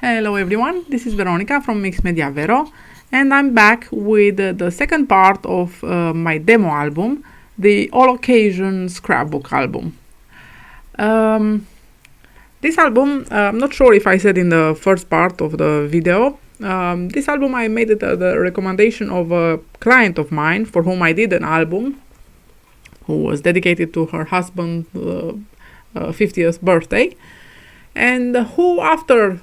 Hello everyone, this is Veronica from Mixed Media Vero, and I'm back with the second part of my demo album, the All Occasion Scrapbook album. This album, I'm not sure if I said in the first part of the video, this album I made it the recommendation of a client of mine for whom I did an album, who was dedicated to her husband's 50th birthday, and who after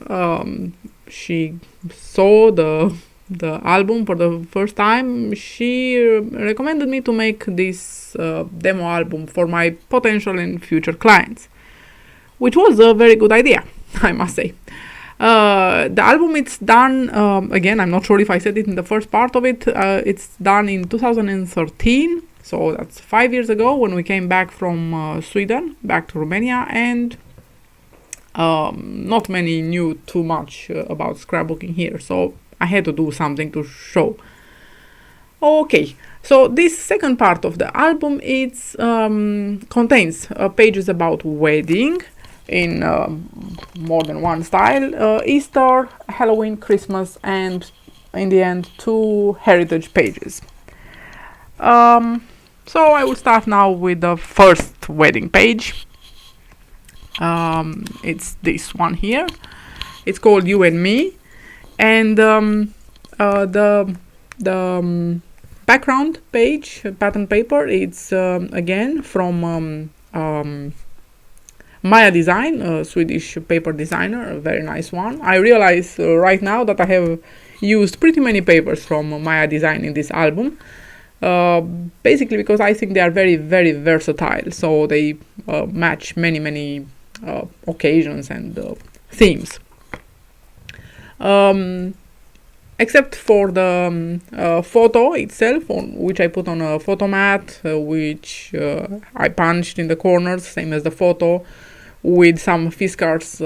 she saw the album for the first time, she recommended me to make this demo album for my potential and future clients, which was a very good idea, I must say. The album, it's done, again, I'm not sure if I said it in the first part of it, it's done in 2013, so that's 5 years ago when we came back from Sweden, back to Romania, and not many knew too much about scrapbooking here, so I had to do something to show. Okay, so this second part of the album, it contains pages about wedding in more than one style, Easter, Halloween, Christmas, and in the end 2 heritage pages. So I will start now with the first wedding page. It's this one here. It's called You and Me, and the background page, pattern paper, it's again from Maya Design, a Swedish paper designer, a very nice one. I realize right now that I have used pretty many papers from Maya Design in this album, basically because I think they are very, very versatile, so they match many occasions and themes. Except for the photo itself, which I put on a photo mat, which I punched in the corners, same as the photo, with some Fiskars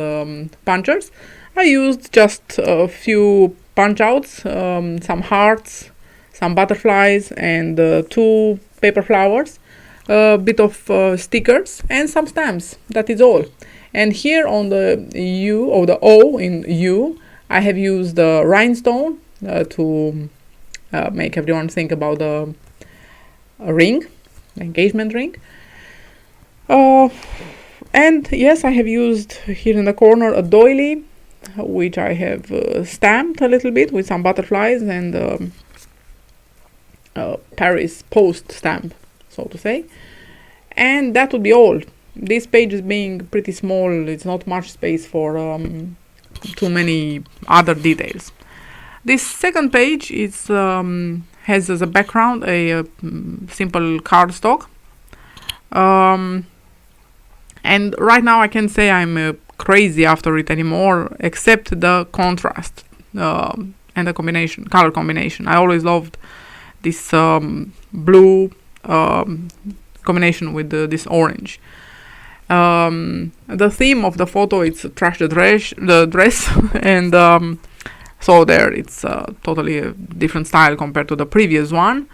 punchers. I used just a few punch outs, some hearts, some butterflies, and 2 paper flowers, a bit of stickers, and some stamps. That is all. And here on the U, or the O in U, I have used the rhinestone to make everyone think about the ring, the engagement ring. And yes, I have used here in the corner a doily, which I have stamped a little bit with some butterflies and Paris post stamp, so to say. And that would be all. This page is being pretty small, it's not much space for too many other details. This second page is has as a background a simple cardstock. And right now I can't say I'm crazy after it anymore, except the contrast and the color combination. I always loved this blue combination with this orange. The theme of the photo, it's trash the dress and so there it's totally a different style compared to the previous one.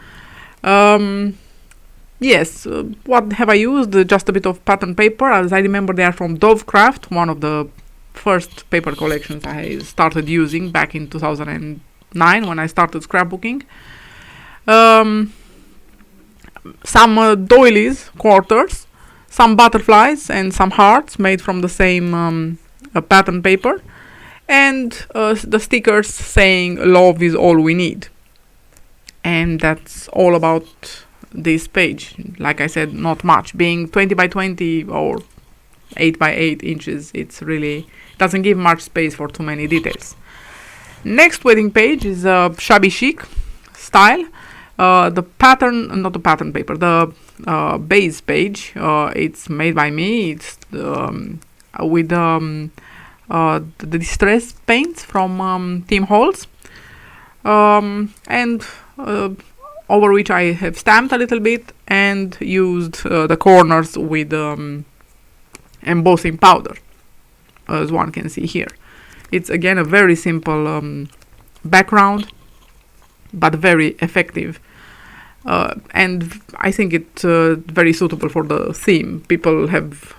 Yes, what have I used? Just a bit of pattern paper. As I remember, they are from Dove Craft, one of the first paper collections I started using back in 2009 when I started scrapbooking. Some doilies, quarters, some butterflies, and some hearts made from the same pattern paper, and the stickers saying love is all we need. And that's all about this page. Like I said, not much, being 20 by 20 or 8 by 8 inches. It's really doesn't give much space for too many details. Next wedding page is shabby chic style. The pattern, not the pattern paper, the base page, it's made by me. It's with the distress paints from Tim Holtz, and over which I have stamped a little bit and used the corners with embossing powder, as one can see here. It's again a very simple background, but very effective. And I think it's very suitable for the theme. People have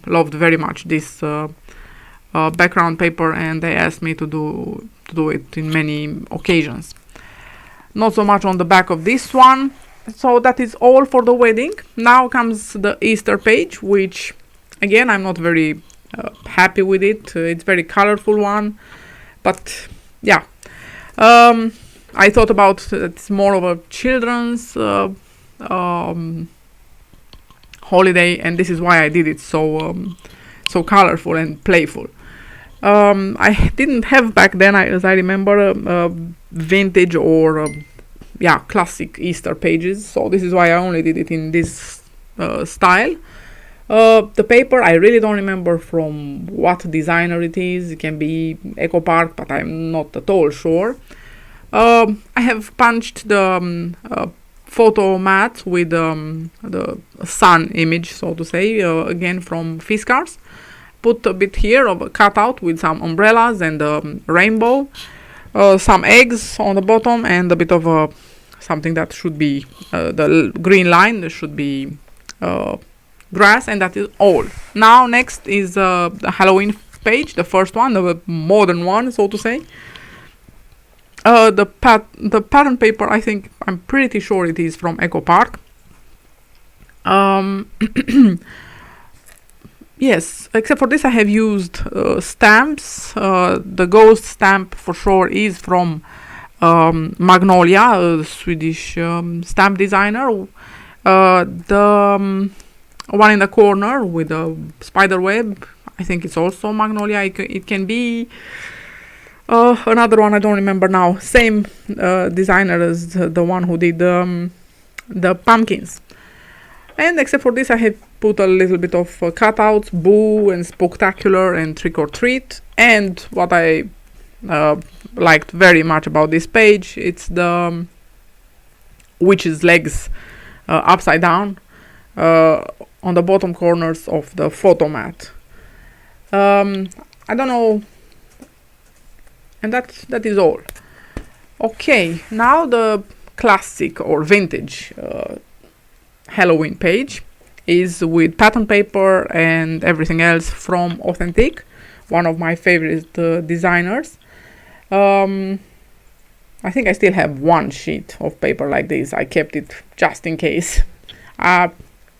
loved very much this background paper, and they asked me to do it in many occasions. Not so much on the back of this one. So that is all for the wedding. Now comes the Easter page, which again I'm not very happy with it. It's very colorful one, but yeah. I thought about it's more of a children's holiday, and this is why I did it so colorful and playful. I didn't have back then, as I remember, vintage or classic Easter pages, so this is why I only did it in this style. The paper, I really don't remember from what designer it is. It can be Eco Park, but I'm not at all sure. I have punched the photo mat with the sun image, so to say, again from Fiskars. Put a bit here of a cutout with some umbrellas and a rainbow, some eggs on the bottom, and a bit of something that should be the green line. There should be grass, and that is all. Now next is the Halloween page, the first one, the modern one, so to say. The pattern paper, I'm pretty sure it is from Eco Park. Yes, except for this I have used stamps. The ghost stamp for sure is from Magnolia, a Swedish stamp designer. The one in the corner with a spider web, I think it's also Magnolia. It can be another one, I don't remember now. Same designer as the one who did the pumpkins. And except for this, I have put a little bit of cutouts, Boo and Spooktacular and Trick or Treat. And what I liked very much about this page, it's the witch's legs upside down on the bottom corners of the photo mat. I don't know. And that is all. Okay, now the classic or vintage Halloween page is with pattern paper and everything else from Authentic, one of my favorite designers. I think I still have one sheet of paper like this. I kept it just in case,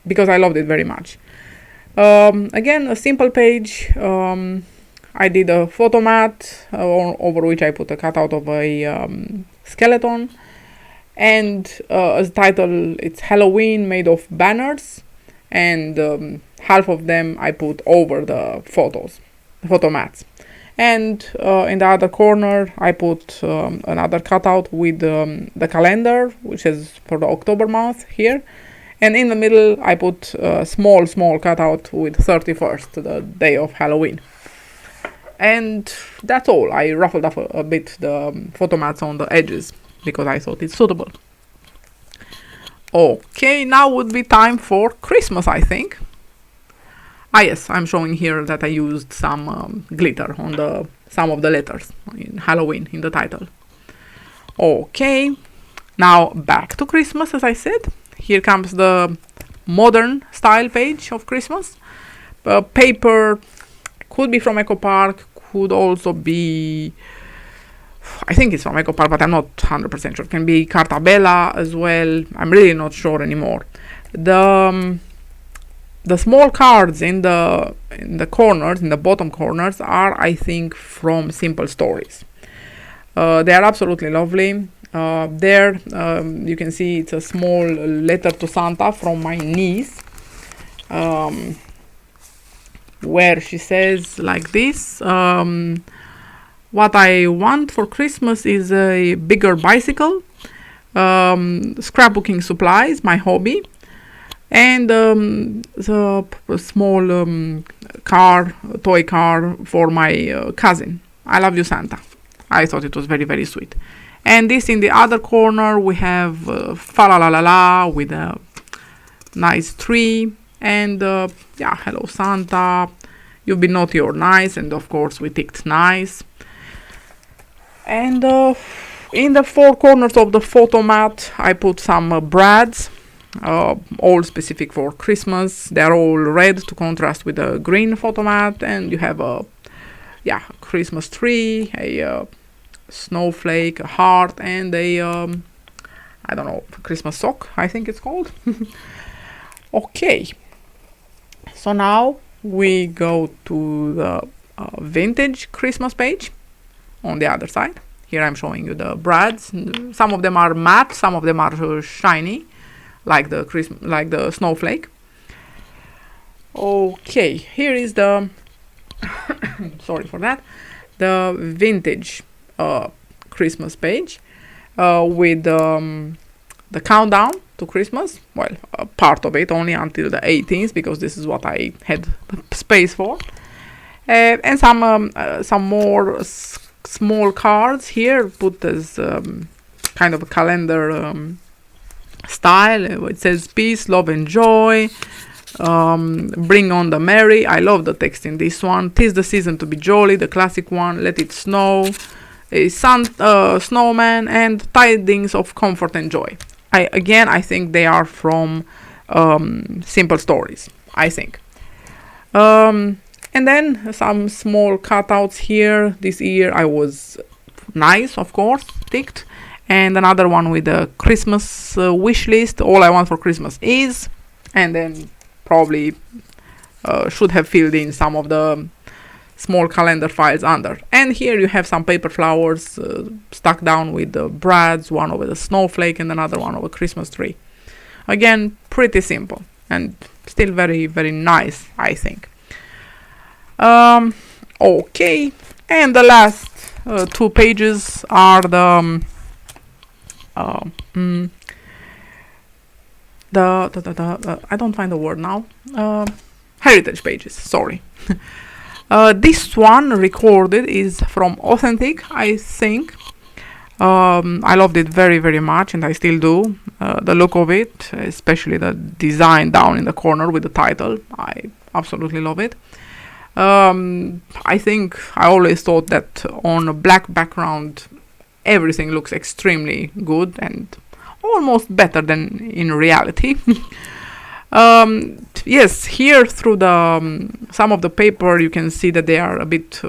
because I loved it very much. Again, a simple page. I did a photo mat over which I put a cutout of a skeleton. And as title, it's Halloween made of banners, and half of them I put over the photo mats. And in the other corner I put another cutout with the calendar, which is for the October month here. And in the middle I put a small cutout with 31st, the day of Halloween. And that's all. I ruffled up a bit the photo mats on the edges, because I thought it's suitable. Okay, now would be time for Christmas, I think. Yes, I'm showing here that I used some glitter on some of the letters in Halloween in the title. Okay, now back to Christmas, as I said. Here comes the modern style page of Christmas. Paper could be from Eco Park, could also be, I think it's from Eco Park, but I'm not 100% sure. It can be Carta Bella as well. I'm really not sure anymore. The small cards in the corners, in the bottom corners, are, I think, from Simple Stories. They are absolutely lovely. There you can see it's a small letter to Santa from my niece, where she says like this: what I want for Christmas is a bigger bicycle, scrapbooking supplies, my hobby, and the small toy car for my cousin. I love you, Santa. I thought it was very, very sweet. And this in the other corner we have fa la la la la with a nice tree, and hello Santa, you've been naughty or nice, and of course we ticked nice. And in the four corners of the photo mat I put some brads, all specific for Christmas. They're all red to contrast with the green photo mat, and you have a yeah, a Christmas tree, a snowflake, a heart, and a I don't know, Christmas sock, I think it's called. Okay, so now we go to the vintage Christmas page on the other side. Here I'm showing you the brads. Some of them are matte, some of them are shiny, like the snowflake. Okay, here is the sorry for that, the vintage Christmas page with the countdown to Christmas. Well, part of it only until the 18th, because this is what I had space for. And some more small cards here put as kind of a calendar style. It says peace, love and joy, bring on the merry. I love the text in this one. 'Tis the season to be jolly, the classic one. Let it snow, a snowman, and tidings of comfort and joy. I think they are from Simple Stories, I think. And then some small cutouts here. This year I was nice, of course, ticked. And another one with a Christmas wish list. All I want for Christmas is. And then probably should have filled in some of the small calendar files under. And here you have some paper flowers stuck down with the brads, one over the snowflake and another one over Christmas tree. Again, pretty simple and still very, very nice, I think. Okay, and the last two pages are the I don't find the word now. Heritage pages, sorry. This one recorded is from Authentic, I think. I loved it very, very much, and I still do. The look of it, especially the design down in the corner with the title, I absolutely love it. I think I always thought that on a black background everything looks extremely good and almost better than in reality. Yes, here through the some of the paper you can see that they are a bit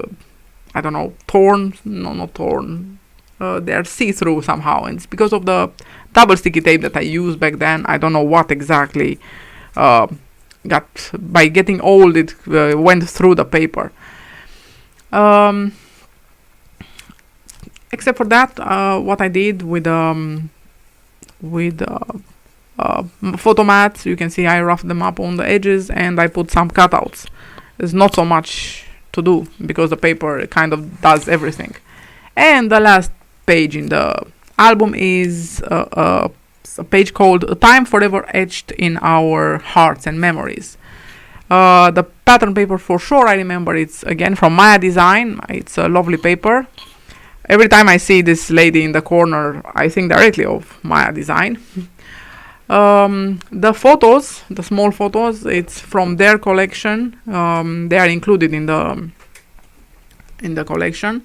I don't know, torn. No, not torn. They are see-through somehow, and it's because of the double sticky tape that I used back then. I don't know what exactly got by getting old. It went through the paper. Except for that, what I did with photo mats, you can see I roughed them up on the edges and I put some cutouts. There's not so much to do because the paper kind of does everything. And the last page in the album is a page called "A Time Forever Etched in Our Hearts and Memories." The pattern paper, for sure, I remember it's again from Maya Design. It's a lovely paper. Every time I see this lady in the corner, I think directly of Maya Design. The photos, the small photos, it's from their collection. They are included in the collection,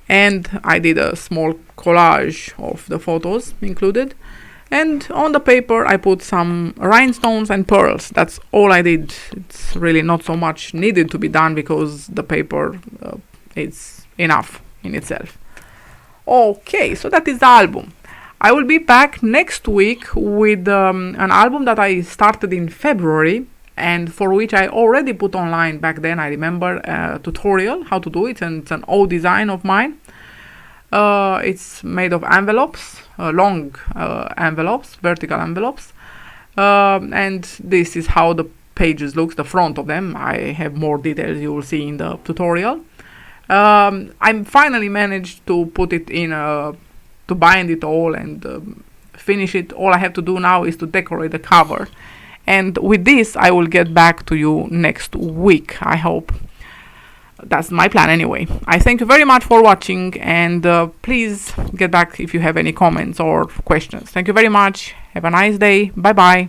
and I did a small collage of the photos included. And on the paper I put some rhinestones and pearls. That's all I did. It's really not so much needed to be done because the paper is enough in itself. Okay, so that is the album. I will be back next week with an album that I started in February and for which I already put online back then, I remember, a tutorial how to do it, and it's an old design of mine. It's made of envelopes, long envelopes, vertical envelopes, and this is how the pages looks, the front of them. I have more details you will see in the tutorial. I finally managed to put it in to bind it all and finish it. All I have to do now is to decorate the cover, and with this I will get back to you next week, I hope. That's my plan anyway. I thank you very much for watching, and please get back if you have any comments or questions. Thank you very much. Have a nice day. Bye bye.